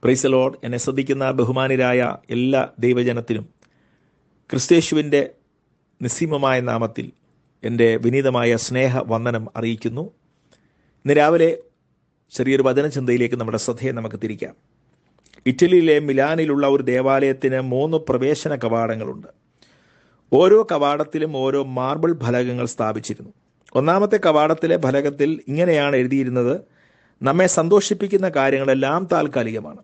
Praise the Lord. എന്നെ ശ്രദ്ധിക്കുന്ന ബഹുമാനരായ എല്ലാ ദൈവജനത്തിനും ക്രിസ്തയേശുവിൻ്റെ നിസ്സീമമായ നാമത്തിൽ എൻ്റെ വിനീതമായ സ്നേഹവന്ദനം അറിയിക്കുന്നു. ഇന്ന് രാവിലെ ചെറിയൊരു വചനചിന്തയിലേക്ക് നമ്മുടെ ശ്രദ്ധയെ നമുക്ക് തിരിക്കാം. ഇറ്റലിയിലെ മിലാനിലുള്ള ഒരു ദേവാലയത്തിന് 3 പ്രവേശന കവാടങ്ങളുണ്ട്. ഓരോ കവാടത്തിലും ഓരോ മാർബിൾ ഫലകങ്ങൾ സ്ഥാപിച്ചിരുന്നു. ഒന്നാമത്തെ കവാടത്തിലെ ഫലകത്തിൽ ഇങ്ങനെയാണ് എഴുതിയിരുന്നത്: നമ്മെ സന്തോഷിപ്പിക്കുന്ന കാര്യങ്ങളെല്ലാം താൽക്കാലികമാണ്.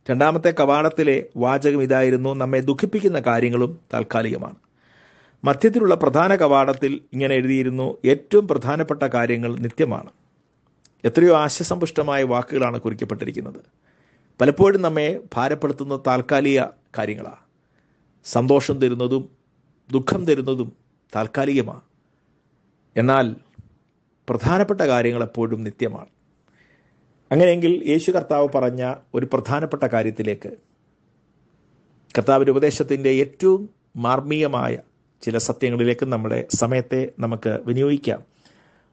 രണ്ടാമത്തെ കവാടത്തിലെ വാചകം ഇതായിരുന്നു: നമ്മെ ദുഃഖിപ്പിക്കുന്ന കാര്യങ്ങളും താൽക്കാലികമാണ്. മധ്യത്തിലുള്ള പ്രധാന കവാടത്തിൽ ഇങ്ങനെ എഴുതിയിരുന്നു: ഏറ്റവും പ്രധാനപ്പെട്ട കാര്യങ്ങൾ നിത്യമാണ്. എത്രയോ ആശയസമ്പുഷ്ടമായ വാക്കുകളാണ് കുറിക്കപ്പെട്ടിരിക്കുന്നത്. പലപ്പോഴും നമ്മെ ഭാരപ്പെടുത്തുന്ന താൽക്കാലിക കാര്യങ്ങളാണ്. സന്തോഷം തരുന്നതും ദുഃഖം തരുന്നതും താൽക്കാലികമാണ്. എന്നാൽ പ്രധാനപ്പെട്ട കാര്യങ്ങൾ എപ്പോഴും നിത്യമാണ്. അങ്ങനെയെങ്കിൽ യേശു കർത്താവ് പറഞ്ഞ ഒരു പ്രധാനപ്പെട്ട കാര്യത്തിലേക്ക്, കർത്താവിൻ്റെ ഉപദേശത്തിൻ്റെ ഏറ്റവും മാർമികമായ ചില സത്യങ്ങളിലേക്ക് നമ്മുടെ സമയത്തെ നമുക്ക് വിനിയോഗിക്കാം.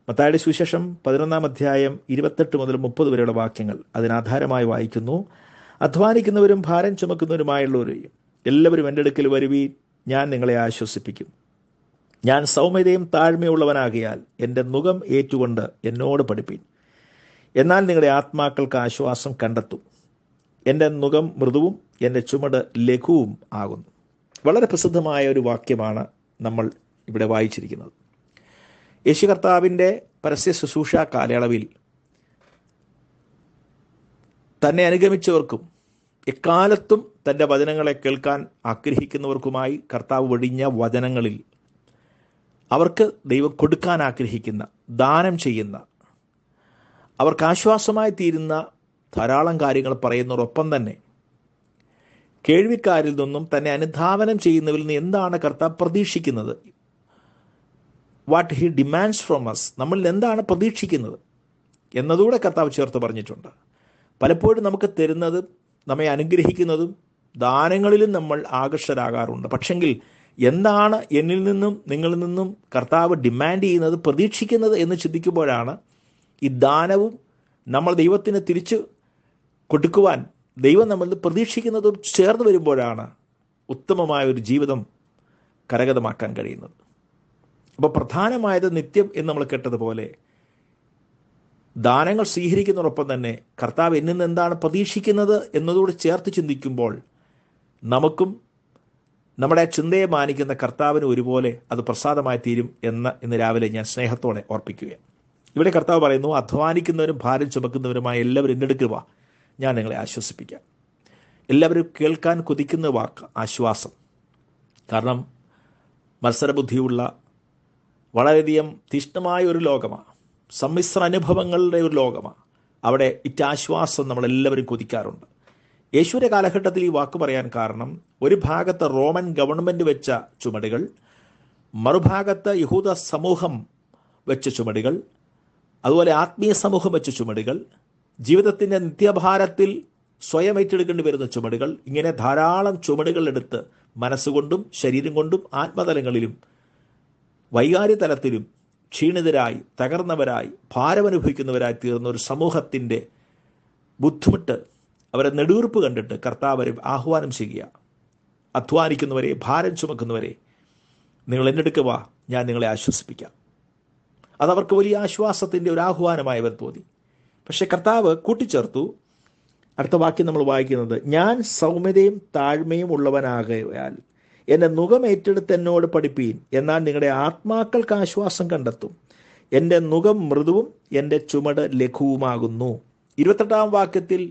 മത്തായിയുടെ സുവിശേഷം 11-ാം അധ്യായം 28 മുതൽ 30 വരെയുള്ള വാക്യങ്ങൾ അതിനാധാരമായി വായിക്കുന്നു. അധ്വാനിക്കുന്നവരും ഭാരം ചുമക്കുന്നവരുമായുള്ളവരെയും എല്ലാവരും എൻ്റെ അടുക്കൽ വരുവീൻ, ഞാൻ നിങ്ങളെ ആശ്വസിപ്പിക്കും. ഞാൻ സൗമ്യതയും താഴ്മയുള്ളവനാകിയാൽ എൻ്റെ നുകം ഏറ്റുകൊണ്ട് എന്നോട് പഠിപ്പീൻ, എന്നാൽ നിങ്ങളുടെ ആത്മാക്കൾക്ക് ആശ്വാസം കണ്ടെത്തും. എൻ്റെ നുകം മൃദുവും എൻ്റെ ചുമട് ലഘുവും ആകുന്നു. വളരെ പ്രസിദ്ധമായ ഒരു വാക്യമാണ് നമ്മൾ ഇവിടെ വായിച്ചിരിക്കുന്നത്. യേശു കർത്താവിൻ്റെ പരസ്യ ശുശ്രൂഷ കാലയളവിൽ തന്നെ അനുഗമിച്ചവർക്കും എക്കാലത്തും തൻ്റെ വചനങ്ങളെ കേൾക്കാൻ ആഗ്രഹിക്കുന്നവർക്കുമായി കർത്താവ് വെടിഞ്ഞ വചനങ്ങളിൽ അവർക്ക് ദൈവം കൊടുക്കാൻ ആഗ്രഹിക്കുന്ന, ദാനം ചെയ്യുന്ന, അവർക്ക് ആശ്വാസമായി തീരുന്ന ധാരാളം കാര്യങ്ങൾ പറയുന്നതോടൊപ്പം തന്നെ കേൾവിക്കാരിൽ നിന്നും തന്നെ അനുധാവനം ചെയ്യുന്നവരിൽ നിന്ന് എന്താണ് കർത്താവ് പ്രതീക്ഷിക്കുന്നത്, what he demands from us, നമ്മളിൽ എന്താണ് പ്രതീക്ഷിക്കുന്നത് എന്നതുകൂടെ കർത്താവ് ചേർത്ത് പറഞ്ഞിട്ടുണ്ട്. പലപ്പോഴും നമുക്ക് തരുന്നതും നമ്മെ അനുഗ്രഹിക്കുന്നതും ദാനങ്ങളിലും നമ്മൾ ആകർഷരാകാറുണ്ട്. പക്ഷെങ്കിൽ എന്താണ് എന്നിൽ നിന്നും നിങ്ങളിൽ നിന്നും കർത്താവ് ഡിമാൻഡ് ചെയ്യുന്നത്, പ്രതീക്ഷിക്കുന്നത് എന്ന് ചിന്തിക്കുമ്പോഴാണ് ഈ ദാനവും നമ്മൾ ദൈവത്തിന് തിരിച്ചു കൊടുക്കുവാൻ ദൈവം നമ്മളിൽ പ്രതീക്ഷിക്കുന്നതും ചേർന്ന് വരുമ്പോഴാണ് ഉത്തമമായ ഒരു ജീവിതം കരഗതമാക്കാൻ കഴിയുന്നത്. അപ്പോൾ പ്രധാനമായത് നിത്യം എന്ന് നമ്മൾ കേട്ടതുപോലെ ദാനങ്ങൾ സ്വീകരിക്കുന്നതോടൊപ്പം തന്നെ കർത്താവ് എന്നിൽ നിന്ന് എന്താണ് പ്രതീക്ഷിക്കുന്നത് എന്നതോട് ചേർത്ത് ചിന്തിക്കുമ്പോൾ നമുക്കും നമ്മുടെ ചിന്തയെ മാനിക്കുന്ന കർത്താവിന് ഒരുപോലെ അത് പ്രസാദമായി തീരും എന്ന് ഇന്ന് രാവിലെ ഞാൻ സ്നേഹത്തോടെ ഓർപ്പിക്കുകയാണ്. ഇവിടെ കർത്താവ് പറയുന്നു: അധ്വാനിക്കുന്നവരും ഭാരം ചുമക്കുന്നവരുമായ എല്ലാവരും എൻ്റെ അടുക്കൽ വാ, ഞാൻ നിങ്ങളെ ആശ്വസിപ്പിക്കാം. എല്ലാവരും കേൾക്കാൻ കൊതിക്കുന്ന വാക്ക് ആശ്വാസം. കാരണം മത്സരബുദ്ധിയുള്ള വളരെയധികം തീഷ്ണമായ ഒരു ലോകമാണ്, സമ്മിശ്ര അനുഭവങ്ങളുടെ ഒരു ലോകമാണ്. അവിടെ ഇറ്റാശ്വാസം നമ്മളെല്ലാവരും കൊതിക്കാറുണ്ട്. യേശുവിൻ്റെ കാലഘട്ടത്തിൽ ഈ വാക്ക് പറയാൻ കാരണം, ഒരു ഭാഗത്ത് റോമൻ ഗവൺമെൻറ് വെച്ച ചുമടുകൾ, മറുഭാഗത്ത് യഹൂദ സമൂഹം വെച്ച ചുമടുകൾ, അതുപോലെ ആത്മീയ സമൂഹം വെച്ച ചുമടുകൾ, ജീവിതത്തിൻ്റെ നിത്യഭാരത്തിൽ സ്വയം ഏറ്റെടുക്കേണ്ടി വരുന്ന ചുമടുകൾ, ഇങ്ങനെ ധാരാളം ചുമടുകൾ എടുത്ത് മനസ്സുകൊണ്ടും ശരീരം കൊണ്ടും ആത്മതലങ്ങളിലും വൈകാര്യ തലത്തിലും ക്ഷീണിതരായി, തകർന്നവരായി, ഭാരമനുഭവിക്കുന്നവരായി തീർന്ന ഒരു സമൂഹത്തിൻ്റെ ബുദ്ധിമുട്ട്, അവരെ നെടുവീർപ്പ് കണ്ടിട്ട് കർത്താവ് ആഹ്വാനം ചെയ്യുക: അധ്വാനിക്കുന്നവരെ, ഭാരം ചുമക്കുന്നവരെ, നിങ്ങൾ എൻ്റെ അടുക്കൽ വാ, ഞാൻ നിങ്ങളെ ആശ്വസിപ്പിക്കാം. അതവർക്ക് വലിയ ആശ്വാസത്തിൻ്റെ ഒരു ആഹ്വാനമായി അവർ തോന്നി. പക്ഷേ കർത്താവ് കൂട്ടിച്ചേർത്തു. അടുത്ത വാക്യം നമ്മൾ വായിക്കുന്നത്: ഞാൻ സൗമ്യതയും താഴ്മയും ഉള്ളവനാകയാൽ എൻ്റെ നുകം ഏറ്റെടുത്ത് എന്നോട് പഠിപ്പീൻ, എന്നാൽ നിങ്ങളുടെ ആത്മാക്കൾക്ക് ആശ്വാസം കണ്ടെത്തും. എൻ്റെ നുകം മൃദുവും എൻ്റെ ചുമട് ലഘുവുമാകുന്നു. 28-ാം വാക്യത്തിൽ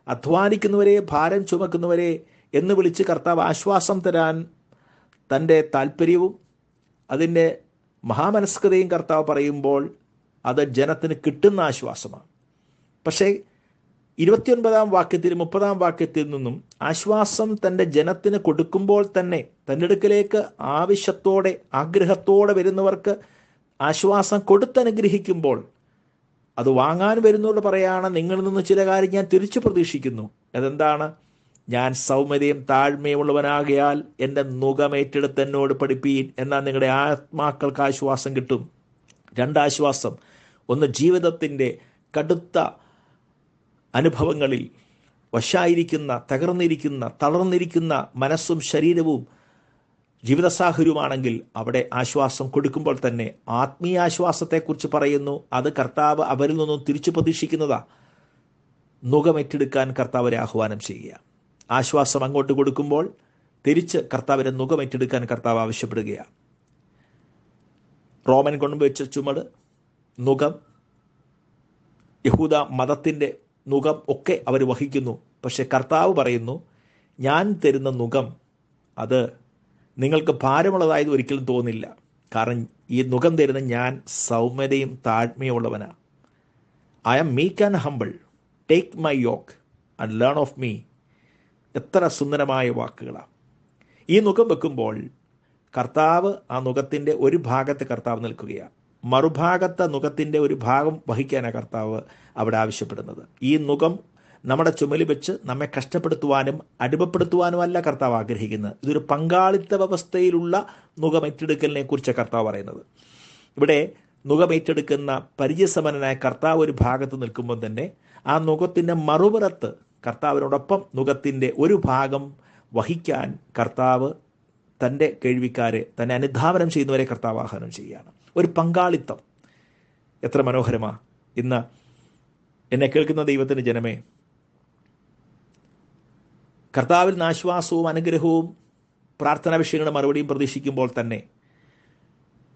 അധ്വാനിക്കുന്നവരെ, ഭാരം ചുമക്കുന്നവരെ എന്ന് വിളിച്ച് കർത്താവ് ആശ്വാസം തരാൻ തൻ്റെ താല്പര്യവും അതിൻ്റെ മഹാമനസ്കതയും കർത്താവ് പറയുമ്പോൾ അത് ജനത്തിന് കിട്ടുന്ന ആശ്വാസമാണ്. പക്ഷേ 29-ാം വാക്യത്തിലും 30-ാം വാക്യത്തിൽ നിന്നും ആശ്വാസം തൻ്റെ ജനത്തിന് കൊടുക്കുമ്പോൾ തന്നെ തൻ്റെ അടുക്കലേക്ക് ആവശ്യത്തോടെ, ആഗ്രഹത്തോടെ വരുന്നവർക്ക് ആശ്വാസം കൊടുത്തനുഗ്രഹിക്കുമ്പോൾ അത് വാങ്ങാൻ വരുന്നവരോട് പറയാണ്: നിങ്ങളിൽ നിന്ന് ചില കാര്യം ഞാൻ തിരിച്ചു പ്രതീക്ഷിക്കുന്നു. അതെന്താണ്? ഞാൻ സൗമ്യതയും താഴ്മയുമുള്ളവനാകയാൽ എൻ്റെ നുകമേറ്റെടുത്ത് എന്നോട് പഠിപ്പീൻ, എന്നാൽ നിങ്ങളുടെ ആത്മാക്കൾക്ക് ആശ്വാസം കിട്ടും. രണ്ടാശ്വാസം: ഒന്ന് ജീവിതത്തിൻ്റെ കടുത്ത അനുഭവങ്ങളിൽ വശായിരിക്കുന്ന, തകർന്നിരിക്കുന്ന, തളർന്നിരിക്കുന്ന മനസ്സും ശരീരവും ജീവിത സാഹചര്യമാണെങ്കിൽ അവിടെ ആശ്വാസം കൊടുക്കുമ്പോൾ തന്നെ ആത്മീയ ആശ്വാസത്തെക്കുറിച്ച് പറയുന്നു. അത് കർത്താവ് അവരിൽ നിന്നും തിരിച്ചു പ്രതീക്ഷിക്കുന്നതാ. നുകമേറ്റെടുക്കാൻ കർത്താവരെ ആഹ്വാനം ചെയ്യുക. ആശ്വാസം അങ്ങോട്ട് കൊടുക്കുമ്പോൾ തിരിച്ച് കർത്താവിനെ നുകമേറ്റെടുക്കാൻ കർത്താവ് ആവശ്യപ്പെടുകയാണ്. റോമൻ കൊണ്ടുവച്ച ചുമട്, നുകം, യഹൂദ മതത്തിൻ്റെ നുകം ഒക്കെ അവർ വഹിക്കുന്നു. പക്ഷെ കർത്താവ് പറയുന്നു, ഞാൻ തരുന്ന നുകം അത് നിങ്ങൾക്ക് ഭാരമുള്ളതായത് ഒരിക്കലും തോന്നില്ല. കാരണം ഈ നുകം തരുന്ന ഞാൻ സൗമ്യതയും താഴ്മയുള്ളവനാണ്. I am meek and humble, take my yoke and learn of me. എത്ര സുന്ദരമായ വാക്കുകളാണ്. ഈ നുകം വെക്കുമ്പോൾ കർത്താവ് ആ നുകത്തിൻ്റെ ഒരു ഭാഗത്ത് കർത്താവ് നിൽക്കുകയാണ്. മറുഭാഗത്തെ നുകത്തിൻ്റെ ഒരു ഭാഗം വഹിക്കാനാണ് കർത്താവ് അവിടെ ആവശ്യപ്പെടുന്നത്. ഈ നുകം നമ്മുടെ ചുമലിൽ വെച്ച് നമ്മെ കഷ്ടപ്പെടുത്തുവാനും അടിമപ്പെടുത്തുവാനുമല്ല കർത്താവ് ആഗ്രഹിക്കുന്നത്. ഇതൊരു പങ്കാളിത്ത വ്യവസ്ഥയിലുള്ള നുകമേറ്റെടുക്കലിനെ കുറിച്ച് കർത്താവ് പറയുന്നത്. ഇവിടെ നുകമേറ്റെടുക്കുന്ന പരിചയസമ്പന്നനായ കർത്താവ് ഒരു ഭാഗത്ത് നിൽക്കുമ്പോൾ തന്നെ ആ നുകത്തിൻ്റെ മറുപുറത്ത് കർത്താവിനോടൊപ്പം നുകത്തിൻ്റെ ഒരു ഭാഗം വഹിക്കാൻ കർത്താവ് തൻ്റെ കേൾവിക്കാരെ, തന്നെ അനുധാവനം ചെയ്യുന്നവരെ കർത്താവ് ആഹ്വാനം ചെയ്യുകയാണ്. ഒരു പങ്കാളിത്തം എത്ര മനോഹരമാണ്. ഇന്ന് എന്നെ കേൾക്കുന്ന ദൈവത്തിൻ്റെ ജനമേ, കർത്താവിൽ നിന്ന് ആശ്വാസവും അനുഗ്രഹവും പ്രാർത്ഥനാ വിഷയങ്ങളുടെ മറുപടിയും പ്രതീക്ഷിക്കുമ്പോൾ തന്നെ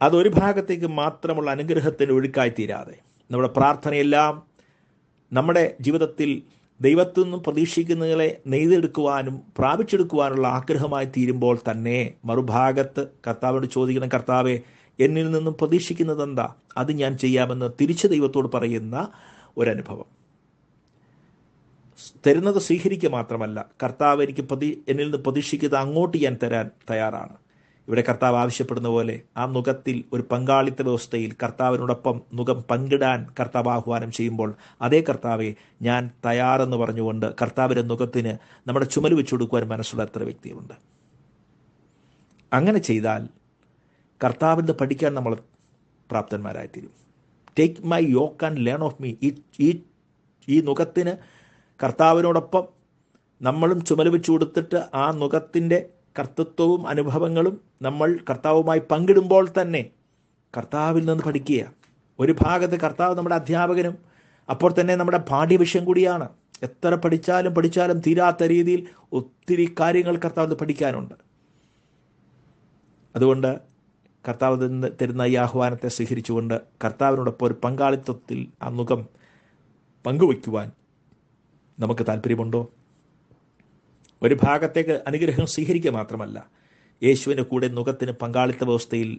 അതൊരു ഭാഗത്തേക്ക് മാത്രമുള്ള അനുഗ്രഹത്തിൻ്റെ ഒഴുക്കായി തീരാതെ നമ്മുടെ പ്രാർത്ഥനയെല്ലാം നമ്മുടെ ജീവിതത്തിൽ ദൈവത്തിൽ നിന്നും പ്രതീക്ഷിക്കുന്നതിനെ നെയ്തെടുക്കുവാനും പ്രാപിച്ചെടുക്കുവാനുള്ള ആഗ്രഹമായി തീരുമ്പോൾ തന്നെ മറുഭാഗത്ത് കർത്താവിനോട് ചോദിക്കണം, കർത്താവെ എന്നിൽ നിന്നും പ്രതീക്ഷിക്കുന്നത് എന്താ, അത് ഞാൻ ചെയ്യാമെന്ന് തിരിച്ച് ദൈവത്തോട് പറയുന്ന ഒരനുഭവം. തരുന്നത് സ്വീകരിക്കുക മാത്രമല്ല, കർത്താവ് എനിക്ക് എന്നിൽ നിന്ന് പ്രതീക്ഷിക്കുന്നത് അങ്ങോട്ട് ഞാൻ തരാൻ തയ്യാറാണ്. ഇവിടെ കർത്താവ് ആവശ്യപ്പെടുന്ന പോലെ ആ നുകത്തിൽ ഒരു പങ്കാളിത്ത വ്യവസ്ഥയിൽ കർത്താവിനോടൊപ്പം നുകം പങ്കിടാൻ കർത്താവ് ആഹ്വാനം ചെയ്യുമ്പോൾ, അതേ കർത്താവെ ഞാൻ തയ്യാറെന്ന് പറഞ്ഞുകൊണ്ട് കർത്താവിൻ്റെ നുകത്തിന് നമ്മുടെ ചുമൽ വെച്ചു കൊടുക്കുവാൻ മനസ്സുള്ള എത്ര വ്യക്തിയുണ്ട്. അങ്ങനെ ചെയ്താൽ കർത്താവിൻ്റെ പഠിക്കാൻ നമ്മൾ പ്രാപ്തന്മാരായിത്തീരും. Take my yoke and learn of me. ഈ നുകത്തിന് കർത്താവിനോടൊപ്പം നമ്മളും ചുമൽ വെച്ചു കൊടുത്തിട്ട് ആ നുകത്തിൻ്റെ കർത്തൃത്വവും അനുഭവങ്ങളും നമ്മൾ കർത്താവുമായി പങ്കിടുമ്പോൾ തന്നെ കർത്താവിൽ നിന്ന് പഠിക്കുക. ഒരു ഭാഗത്ത് കർത്താവ് നമ്മുടെ അധ്യാപകനും അപ്പോൾ തന്നെ നമ്മുടെ പാഠ്യവിഷയം കൂടിയാണ്. എത്ര പഠിച്ചാലും തീരാത്ത രീതിയിൽ ഒത്തിരി കാര്യങ്ങൾ കർത്താവ് പഠിക്കാനുണ്ട്. അതുകൊണ്ട് കർത്താവ് തരുന്ന ഈ ആഹ്വാനത്തെ സ്വീകരിച്ചുകൊണ്ട് കർത്താവിനോടൊപ്പം ഒരു പങ്കാളിത്തത്തിൽ ആ നുകം പങ്കുവയ്ക്കുവാൻ നമുക്ക് താല്പര്യമുണ്ടോ? ഒരു ഭാഗത്തേക്ക് അനുഗ്രഹം സ്വീകരിക്കുക മാത്രമല്ല, യേശുവിൻ്റെ കൂടെ നുകത്തിന് പങ്കാളിത്ത വ്യവസ്ഥയിൽ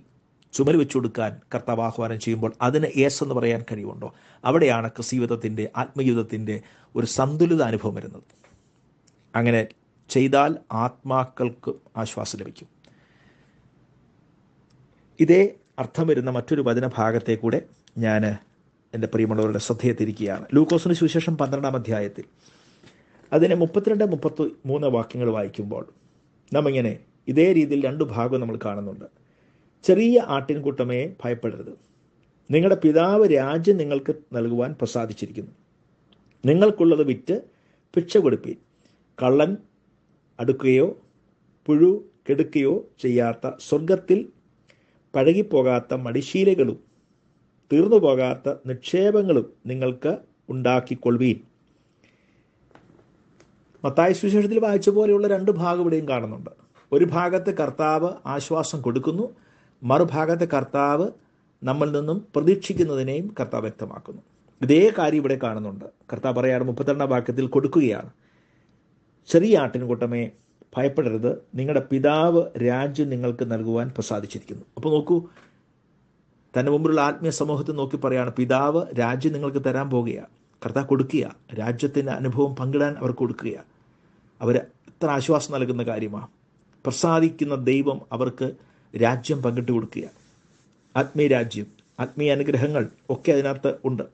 ചുമൽ വെച്ചു കൊടുക്കാൻ കർത്താവ് ആഹ്വാനം ചെയ്യുമ്പോൾ അതിന് യേസ് എന്ന് പറയാൻ കഴിവുണ്ടോ? അവിടെയാണ് ക്രിസ്തീയതത്തിൻ്റെ, ആത്മജീവിതത്തിൻ്റെ ഒരു സന്തുലിത അനുഭവം വരുന്നത്. അങ്ങനെ ചെയ്താൽ ആത്മാക്കൾക്ക് ആശ്വാസം ലഭിക്കും. ഇതേ അർത്ഥം വരുന്ന മറ്റൊരു വചനഭാഗത്തെ കൂടെ ഞാൻ എൻ്റെ പ്രിയമുള്ളവരുടെ ശ്രദ്ധയെ തിരിക്കുകയാണ്. ലൂക്കോസിന് സുവിശേഷം 12-ാം അധ്യായത്തിൽ അതിനെ 32-33 വാക്യങ്ങൾ വായിക്കുമ്പോൾ നമ്മിങ്ങനെ ഇതേ രീതിയിൽ 2 ഭാഗം നമ്മൾ കാണുന്നുണ്ട്. ചെറിയ ആട്ടിൻകൂട്ടമേ ഭയപ്പെടരുത്, നിങ്ങളുടെ പിതാവ് രാജ്യം നിങ്ങൾക്ക് നൽകുവാൻ പ്രസാദിച്ചിരിക്കുന്നു. നിങ്ങൾക്കുള്ളത് വിറ്റ് ഭിക്ഷ കൊടുപ്പീൻ. കള്ളൻ അടുക്കുകയോ പുഴു കെടുക്കുകയോ ചെയ്യാത്ത സ്വർഗത്തിൽ പഴകിപ്പോകാത്ത മടിശീലകളും തീർന്നു പോകാത്ത നിക്ഷേപങ്ങളും നിങ്ങൾക്ക് ഉണ്ടാക്കിക്കൊള്ളുവീൻ. മത്തായി സുവിശേഷത്തിൽ വായിച്ച പോലെയുള്ള 2 ഭാഗം ഇവിടെയും കാണുന്നുണ്ട്. ഒരു ഭാഗത്ത് കർത്താവ് ആശ്വാസം കൊടുക്കുന്നു, മറുഭാഗത്ത് കർത്താവ് നമ്മിൽ നിന്നും പ്രതീക്ഷിക്കുന്നതിനെയും കർത്താവ് വ്യക്തമാക്കുന്നു. ഇതേ കാര്യം ഇവിടെ കാണുന്നുണ്ട്. കർത്താവ് പറയാണ് 32-ാം വാക്യത്തിൽ കൊടുക്കുകയാണ്, ചെറിയ ആട്ടിൻകൂട്ടമേ ഭയപ്പെടരുത്, നിങ്ങളുടെ പിതാവ് രാജ്യം നിങ്ങൾക്ക് നൽകുവാൻ പ്രസാദിച്ചിരിക്കുന്നു. അപ്പോൾ നോക്കൂ, തൻ്റെ മുമ്പിലുള്ള ആത്മീയ സമൂഹത്തിൽ നോക്കി പറയാണ്, പിതാവ് രാജ്യം നിങ്ങൾക്ക് തരാൻ പോകുകയാണ്. കർത്താവ് കൊടുക്കുക, രാജ്യത്തിൻ്റെ അനുഭവം പങ്കിടാൻ അവർ കൊടുക്കുക. അവർ എത്ര ആശ്വാസം നൽകുന്ന കാര്യമാണ്. പ്രസാദിക്കുന്ന ദൈവം അവർക്ക് രാജ്യം പങ്കിട്ട് കൊടുക്കുക. ആത്മീയ രാജ്യം, ആത്മീയ അനുഗ്രഹങ്ങൾ ഒക്കെ അതിനകത്ത് ഉണ്ട്.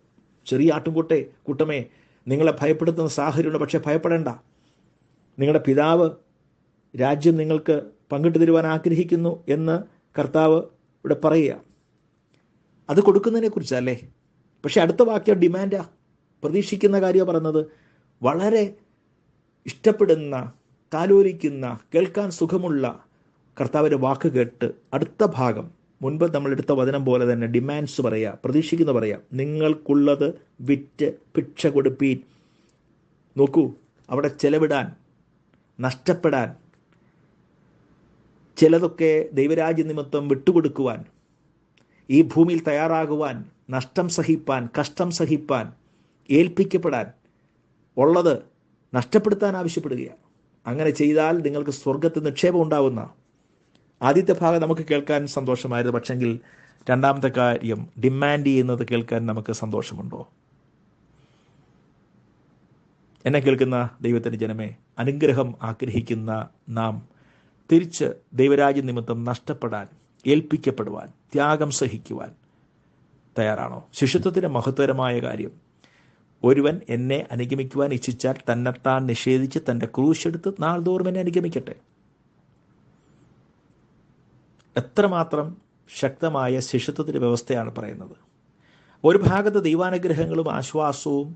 ചെറിയ കൂട്ടമേ നിങ്ങളെ ഭയപ്പെടുത്തുന്ന സാഹചര്യമുണ്ട്, പക്ഷേ ഭയപ്പെടേണ്ട. നിങ്ങളുടെ പിതാവ് രാജ്യം നിങ്ങൾക്ക് പങ്കിട്ട് തരുവാൻ ആഗ്രഹിക്കുന്നു എന്ന് കർത്താവ് ഇവിടെ പറയുക. അത് കൊടുക്കുന്നതിനെ കുറിച്ചല്ലേ. പക്ഷെ അടുത്ത വാക്യം ഡിമാൻഡാ, പ്രതീക്ഷിക്കുന്ന കാര്യമാണ് പറയുന്നത്. വളരെ ഇഷ്ടപ്പെടുന്ന, താലോലിക്കുന്ന, കേൾക്കാൻ സുഖമുള്ള കർത്താവിൻ്റെ വാക്ക് കേട്ട് അടുത്ത ഭാഗം മുൻപ് നമ്മൾ എടുത്ത വചനം പോലെ തന്നെ ഡിമാൻഡ്സ് പറയുക, പ്രതീക്ഷിക്കുന്ന പറയാം, നിങ്ങൾക്കുള്ളത് വിറ്റ് ഭിക്ഷ കൊടുപ്പീൻ. നോക്കൂ, അവിടെ ചെലവിടാൻ, നഷ്ടപ്പെടാൻ, ചിലതൊക്കെ ദൈവരാജ്യ നിമിത്തം വിട്ടുകൊടുക്കുവാൻ, ഈ ഭൂമിയിൽ തയ്യാറാകുവാൻ, നഷ്ടം സഹിപ്പാൻ, കഷ്ടം സഹിപ്പാൻ, ഏൽപ്പിക്കപ്പെടാൻ, ഉള്ളത് നഷ്ടപ്പെടുത്താൻ ആവശ്യപ്പെടുകയാണ്. അങ്ങനെ ചെയ്താൽ നിങ്ങൾക്ക് സ്വർഗത്തിൽ നിക്ഷേപം ഉണ്ടാവുന്ന. ആദ്യത്തെ ഭാഗം നമുക്ക് കേൾക്കാൻ സന്തോഷമായിരുന്നു. പക്ഷെങ്കിൽ രണ്ടാമത്തെ കാര്യം ഡിമാൻഡ് ചെയ്യുന്നത് കേൾക്കാൻ നമുക്ക് സന്തോഷമുണ്ടോ? എന്നെ കേൾക്കുന്ന ദൈവത്തിൻ്റെ ജനമേ, അനുഗ്രഹം ആഗ്രഹിക്കുന്ന നാം തിരിച്ച് ദൈവരാജ്യ നിമിത്തം നഷ്ടപ്പെടാൻ, ഏൽപ്പിക്കപ്പെടുവാൻ, ത്യാഗം സഹിക്കുവാൻ തയ്യാറാണോ? ശിഷ്യത്വത്തിൻ്റെ മഹത്വകരമായ കാര്യം, ഒരുവൻ എന്നെ അനുഗമിക്കുവാൻ ഇച്ഛിച്ചാൽ തന്നെത്താൻ നിഷേധിച്ച് തൻ്റെ ക്രൂശെടുത്ത് നാൾതോറും എന്നെ അനുഗമിക്കട്ടെ. എത്രമാത്രം ശക്തമായ ശിഷ്യത്വത്തിൻ്റെ വ്യവസ്ഥയാണ് പറയുന്നത്. ഒരു ഭാഗത്ത് ദൈവാനുഗ്രഹങ്ങളും ആശ്വാസവും,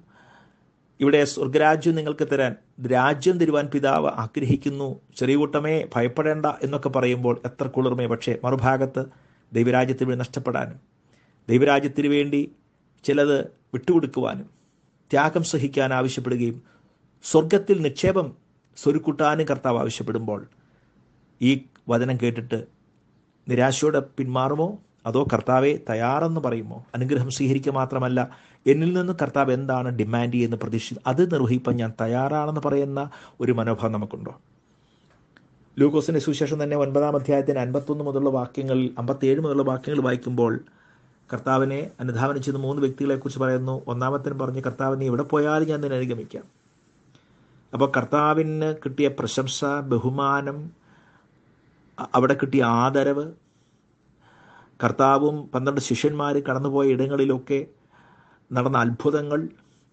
ഇവിടെ സ്വർഗരാജ്യം നിങ്ങൾക്ക് തരാൻ, രാജ്യം തരുവാൻ പിതാവ് ആഗ്രഹിക്കുന്നു, ചെറിയ കൂട്ടമേ ഭയപ്പെടേണ്ട എന്നൊക്കെ പറയുമ്പോൾ എത്ര കുളിർമേ. പക്ഷേ മറുഭാഗത്ത് ദൈവരാജ്യത്തിന് വേണ്ടി നഷ്ടപ്പെടാനും, ദൈവരാജ്യത്തിന് വേണ്ടി ചിലത് വിട്ടുകൊടുക്കുവാനും, ത്യാഗം സഹിക്കാൻ ആവശ്യപ്പെടുകയും സ്വർഗത്തിൽ നിക്ഷേപം സ്വരുക്കൂട്ടാനും കർത്താവ് ആവശ്യപ്പെടുമ്പോൾ ഈ വചനം കേട്ടിട്ട് നിരാശയോടെ പിന്മാറുമോ? അതോ കർത്താവെ തയ്യാറെന്ന് പറയുമോ? അനുഗ്രഹം സ്വീകരിക്കുക മാത്രമല്ല, എന്നിൽ നിന്ന് കർത്താവ് എന്താണ് ഡിമാൻഡ് ചെയ്യുന്ന പ്രതീക്ഷിച്ച് അത് നിർവഹിക്കാൻ ഞാൻ തയ്യാറാണെന്ന് പറയുന്ന ഒരു മനോഭാവം നമുക്കുണ്ടോ? ലൂക്കോസിൻ്റെ സുവിശേഷം തന്നെ 9-ാം അധ്യായത്തിന് 51 മുതലുള്ള വാക്യങ്ങൾ, 57 മുതലുള്ള വാക്യങ്ങൾ വായിക്കുമ്പോൾ കർത്താവിനെ അനുധാവനം ചെയ്ത 3 വ്യക്തികളെക്കുറിച്ച് പറയുന്നു. ഒന്നാമത്തിന് പറഞ്ഞ്, കർത്താവിനെ എവിടെ പോയാലും ഞാൻ നിന്നെ അനുഗമിക്കാം. അപ്പോൾ കർത്താവിന് കിട്ടിയ പ്രശംസ, ബഹുമാനം, അവിടെ കിട്ടിയ ആദരവ്, കർത്താവും 12 ശിഷ്യന്മാർ കടന്നുപോയ ഇടങ്ങളിലൊക്കെ നടന്ന അത്ഭുതങ്ങൾ,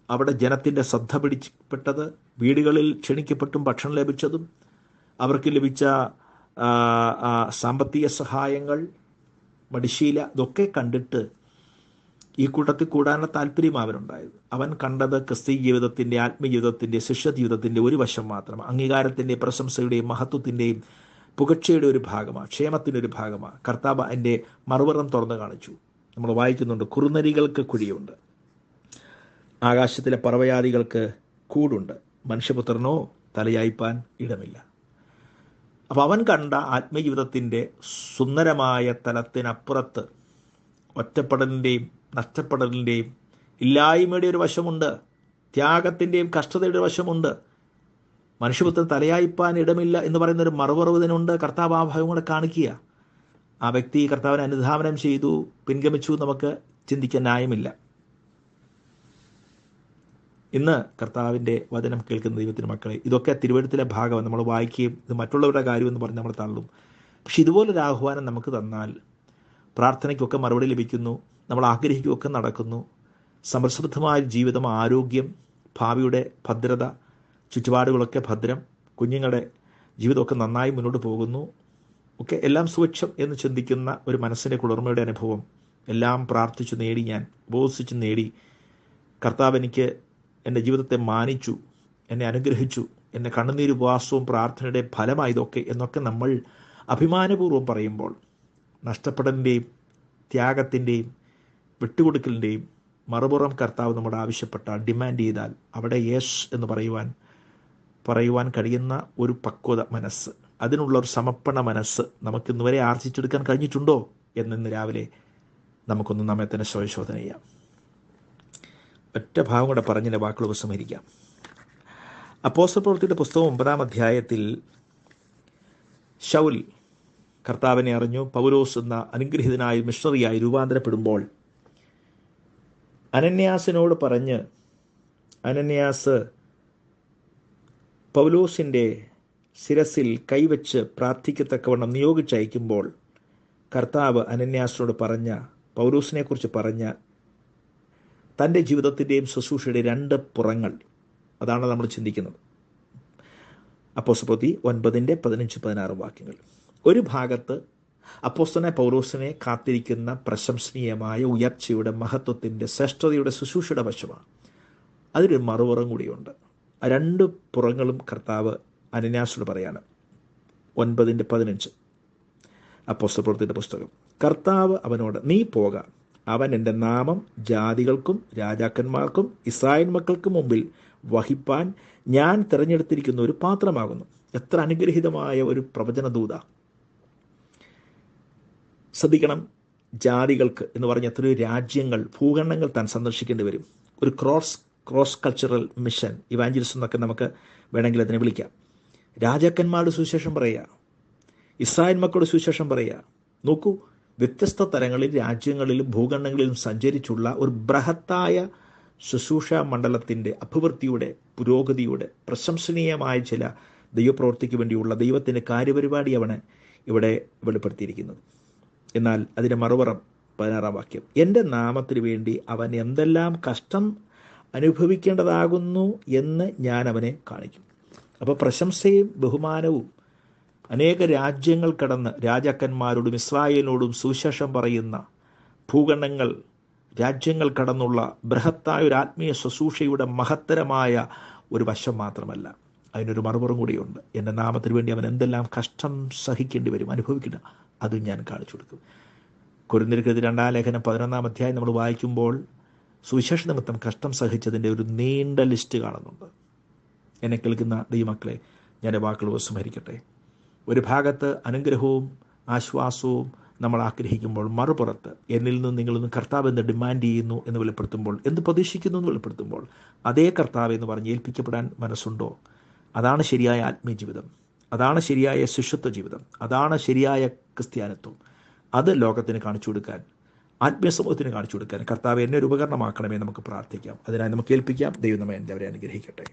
അവിടെ ജനത്തിൻ്റെ ശ്രദ്ധ പിടിക്കപ്പെട്ടത്, വീടുകളിൽ ക്ഷണിക്കപ്പെട്ടും ഭക്ഷണം ലഭിച്ചതും, അവർക്ക് ലഭിച്ച സാമ്പത്തിക സഹായങ്ങൾ, മടിശീല, ഇതൊക്കെ കണ്ടിട്ട് ഈ കൂട്ടത്തിൽ കൂടാനുള്ള താല്പര്യം അവനുണ്ടായത്. അവൻ കണ്ടത് ക്രിസ്തീയ ജീവിതത്തിൻ്റെ, ആത്മീയജീവിതത്തിൻ്റെ, ശിഷ്യ ജീവിതത്തിൻ്റെ ഒരു വശം മാത്രം. അംഗീകാരത്തിൻ്റെയും പ്രശംസയുടെയും മഹത്വത്തിൻ്റെയും പുകഴ്ചയുടെ ഒരു ഭാഗമാണ്, ക്ഷേമത്തിൻ്റെ ഒരു ഭാഗമാണ്. കർത്താവ് അതിൻ്റെ മറുപുറം തുറന്നു കാണിച്ചു. നമ്മൾ വായിക്കുന്നുണ്ട്, കുറുനരികൾക്ക് കുഴിയുണ്ട്, ആകാശത്തിലെ പറവയാദികൾക്ക് കൂടുണ്ട്, മനുഷ്യപുത്രനോ തലയായിപ്പാൻ ഇടമില്ല. അപ്പം അവൻ കണ്ട ആത്മജീവിതത്തിൻ്റെ സുന്ദരമായ തലത്തിനപ്പുറത്ത് ഒറ്റപ്പെടലിൻ്റെയും നഷ്ടപ്പെടലിൻ്റെയും ഇല്ലായ്മയുടെ ഒരു വശമുണ്ട്, ത്യാഗത്തിൻ്റെയും കഷ്ടതയുടെ വശമുണ്ട്. മനുഷ്യപുത്രൻ തലയായിപ്പാൻ ഇടമില്ല എന്ന് പറയുന്നൊരു മറുപർവ്വതനുണ്ട്. കർത്താവ് ആ ഭാഗം കൂടെ കാണിക്കുക. ആ വ്യക്തി കർത്താവിനെ അനുധാവനം ചെയ്തു, പിൻഗമിച്ചു, നമുക്ക് ചിന്തിക്കാൻ ന്യായമില്ല. ഇന്ന് കർത്താവിൻ്റെ വചനം കേൾക്കുന്ന ദൈവത്തിൻ്റെ മക്കളെ, ഇതൊക്കെ തിരുവഴുത്തിലെ ഭാഗം നമ്മൾ വായിക്കുകയും ഇത് മറ്റുള്ളവരുടെ കാര്യമെന്ന് പറഞ്ഞ് നമ്മൾ തള്ളും. പക്ഷെ ഇതുപോലൊരു ആഹ്വാനം നമുക്ക് തന്നാൽ പ്രാർത്ഥനയ്ക്കൊക്കെ മറുപടി ലഭിക്കുന്നു, നമ്മൾ ആഗ്രഹിക്കുകയൊക്കെ നടക്കുന്നു. സമൃദ്ധമായ ജീവിതം, ആരോഗ്യം, ഭാവിയുടെ ഭദ്രത, ചുറ്റുപാടുകളൊക്കെ ഭദ്രം, കുഞ്ഞുങ്ങളുടെ ജീവിതമൊക്കെ നന്നായി മുന്നോട്ട് പോകുന്നു, ഒക്കെ എല്ലാം സുഭിക്ഷം എന്ന് ചിന്തിക്കുന്ന ഒരു മനസ്സിൻ്റെ കുളിർമയുടെ അനുഭവം എല്ലാം പ്രാർത്ഥിച്ചു നേടി, ഞാൻ ഉപവസിച്ച് നേടി, കർത്താവ് എനിക്ക് എൻ്റെ ജീവിതത്തെ മാനിച്ചു, എന്നെ അനുഗ്രഹിച്ചു, എൻ്റെ കണ്ണുനീര് ഉപവാസവും പ്രാർത്ഥനയുടെ ഫലമായതൊക്കെ എന്നൊക്കെ നമ്മൾ അഭിമാനപൂർവ്വം പറയുമ്പോൾ നഷ്ടപ്പെടലിൻ്റെയും ത്യാഗത്തിൻ്റെയും വിട്ടുകൊടുക്കലിൻ്റെയും മറുപുറം കർത്താവ് നമ്മോട് ആവശ്യപ്പെട്ടാൽ, ഡിമാൻഡ് ചെയ്താൽ, അവിടെ യേശ് എന്ന് പറയുവാൻ കഴിയുന്ന ഒരു പക്വത മനസ്സ്, അതിനുള്ളൊരു സമർപ്പണ മനസ്സ് നമുക്കിന്ന് വരെ ആർജിച്ചെടുക്കാൻ കഴിഞ്ഞിട്ടുണ്ടോ എന്നിന്ന് രാവിലെ നമുക്കൊന്ന് നമ്മെ തന്നെ സ്വയശോധന ചെയ്യാം. ഒറ്റ ഭാഗം കൂടെ പറഞ്ഞതിൻ്റെ വാക്കുകൾ ഉപസംഹരിക്കാം. അപ്പോസ്തല പ്രവൃത്തിയുടെ പുസ്തകം 9-ാം അധ്യായത്തിൽ ശൗൽ കർത്താവിനെ അറിഞ്ഞു, പൗലോസ് എന്ന അനുഗ്രഹീതനായി മിഷണറിയായി രൂപാന്തരപ്പെടുമ്പോൾ അനന്യാസിനോട് പറഞ്ഞ്, അനന്യാസ് പൗലോസിൻ്റെ ശിരസിൽ കൈവച്ച് പ്രാർത്ഥിക്കത്തക്കവണ്ണം നിയോഗിച്ചയക്കുമ്പോൾ കർത്താവ് അനന്യാസിനോട് പറഞ്ഞ, പൗലോസിനെക്കുറിച്ച് പറഞ്ഞ തൻ്റെ ജീവിതത്തിൻ്റെയും ശുശ്രൂഷയുടെ 2 പുറങ്ങൾ, അതാണ് നമ്മൾ ചിന്തിക്കുന്നത്. അപ്പോസ്തല പ്രവൃത്തി 9-15-16 വാക്യങ്ങൾ. ഒരു ഭാഗത്ത് അപ്പോസ്തലനായ പൗലോസിനെ കാത്തിരിക്കുന്ന പ്രശംസനീയമായ ഉയർച്ചയുടെ, മഹത്വത്തിൻ്റെ, ശ്രേഷ്ഠതയുടെ ശുശ്രൂഷയുടെ വശമാണ്. അതിലൊരു മറുപുറം കൂടിയുണ്ട്. ആ രണ്ട് പുറങ്ങളും കർത്താവ് അനന്യാസിനോട് പറയാണ്. 9:15 അപ്പോസ്തലപ്രവൃത്തിയുടെ പുസ്തകം. കർത്താവ് അവനോട്, നീ പോക, അവൻ എൻ്റെ നാമം ജാതികൾക്കും രാജാക്കന്മാർക്കും ഇസ്രായേൽ മക്കൾക്കും മുമ്പിൽ വഹിപ്പാൻ ഞാൻ തിരഞ്ഞെടുത്തിരിക്കുന്ന ഒരു പാത്രമാകുന്നു. എത്ര അനുഗ്രഹീതമായ ഒരു പ്രവചനദൂത. ശ്രദ്ധിക്കണം, ജാതികൾക്ക് എന്ന് പറഞ്ഞ എത്രയോ രാജ്യങ്ങൾ, ഭൂഖണ്ഡങ്ങൾ താൻ സന്ദർശിക്കേണ്ടി വരും. ഒരു ക്രോസ് കൾച്ചറൽ മിഷൻ, ഇവാഞ്ചലിസം എന്നൊക്കെ നമുക്ക് വേണമെങ്കിൽ അതിനെ വിളിക്കാം. രാജാക്കന്മാരുടെ സുവിശേഷം പറയുക, ഇസ്രായേൽ മക്കളുടെ സുവിശേഷം പറയുക. നോക്കൂ, വ്യത്യസ്ത തലങ്ങളിൽ, രാജ്യങ്ങളിലും ഭൂഖണ്ഡങ്ങളിലും സഞ്ചരിച്ചുള്ള ഒരു ബൃഹത്തായ ശുശ്രൂഷ മണ്ഡലത്തിൻ്റെ അഭിവൃദ്ധിയുടെ, പുരോഗതിയുടെ, പ്രശംസനീയമായ ചില ദൈവപ്രവൃത്തിക്ക് വേണ്ടിയുള്ള ദൈവത്തിൻ്റെ കാര്യപരിപാടി അവന് ഇവിടെ വെളിപ്പെടുത്തിയിരിക്കുന്നത്. എന്നാൽ അതിൻ്റെ മറുപുറം 16-ാം വാക്യം, എൻ്റെ നാമത്തിന് വേണ്ടി അവൻ എന്തെല്ലാം കഷ്ടം അനുഭവിക്കേണ്ടതാകുന്നു എന്ന് ഞാൻ അവനെ കാണിക്കും. അപ്പോൾ പ്രശംസയും ബഹുമാനവും അനേക രാജ്യങ്ങൾ കടന്ന് രാജാക്കന്മാരോടും ഇസ്രായേലിനോടും സുവിശേഷം പറയുന്ന ഭൂഖണ്ഡങ്ങൾ, രാജ്യങ്ങൾ കടന്നുള്ള ബൃഹത്തായ ഒരു ആത്മീയ ശുശ്രൂഷയുടെ മഹത്തരമായ ഒരു വശം മാത്രമല്ല, അതിനൊരു മറുപുറം കൂടിയുണ്ട്. എൻ്റെ നാമത്തിന് വേണ്ടി അവൻ എന്തെല്ലാം കഷ്ടം സഹിക്കേണ്ടി വരും, അനുഭവിക്കേണ്ട, അതും ഞാൻ കാണിച്ചു കൊടുക്കും. കൊരിന്ത്യർക്കെതിരെ 2-ാം ലേഖനം 11-ാം അധ്യായം നമ്മൾ വായിക്കുമ്പോൾ സുവിശേഷ നിമിത്തം കഷ്ടം സഹിച്ചതിൻ്റെ ഒരു നീണ്ട ലിസ്റ്റ് കാണുന്നുണ്ട്. എന്നെ കേൾക്കുന്ന ദൈവമക്കളെ, ഞാൻ വാക്കുകൾ ഉപസംഹരിക്കട്ടെ. ഒരു ഭാഗത്ത് അനുഗ്രഹവും ആശ്വാസവും നമ്മൾ ആഗ്രഹിക്കുമ്പോൾ, മറുപുറത്ത് എന്നിൽ നിന്നും നിങ്ങളിൽ നിന്നും കർത്താവ് എന്ത് ഡിമാൻഡ് ചെയ്യുന്നു എന്ന് വെളിപ്പെടുത്തുമ്പോൾ, എന്ത് പ്രതീക്ഷിക്കുന്നു എന്ന് വെളിപ്പെടുത്തുമ്പോൾ, അതേ കർത്താവ് എന്ന് പറഞ്ഞ് ഏൽപ്പിക്കപ്പെടാൻ മനസ്സുണ്ടോ? അതാണ് ശരിയായ ആത്മീയ ജീവിതം, അതാണ് ശരിയായ ശിഷ്യത്വ ജീവിതം, അതാണ് ശരിയായ ക്രിസ്ത്യാനിത്വം. അത് ലോകത്തിന് കാണിച്ചു കൊടുക്കാൻ, ആത്മീയ സമൂഹത്തിന് കാണിച്ചു കൊടുക്കാൻ കർത്താവ് എന്നെ ഒരു ഉപകരണമാക്കണമേ നമുക്ക് പ്രാർത്ഥിക്കാം. അതിനായി നമുക്ക് ഏൽപ്പിക്കാം. ദൈവം നമ്മെ അവരെ അനുഗ്രഹിക്കട്ടെ.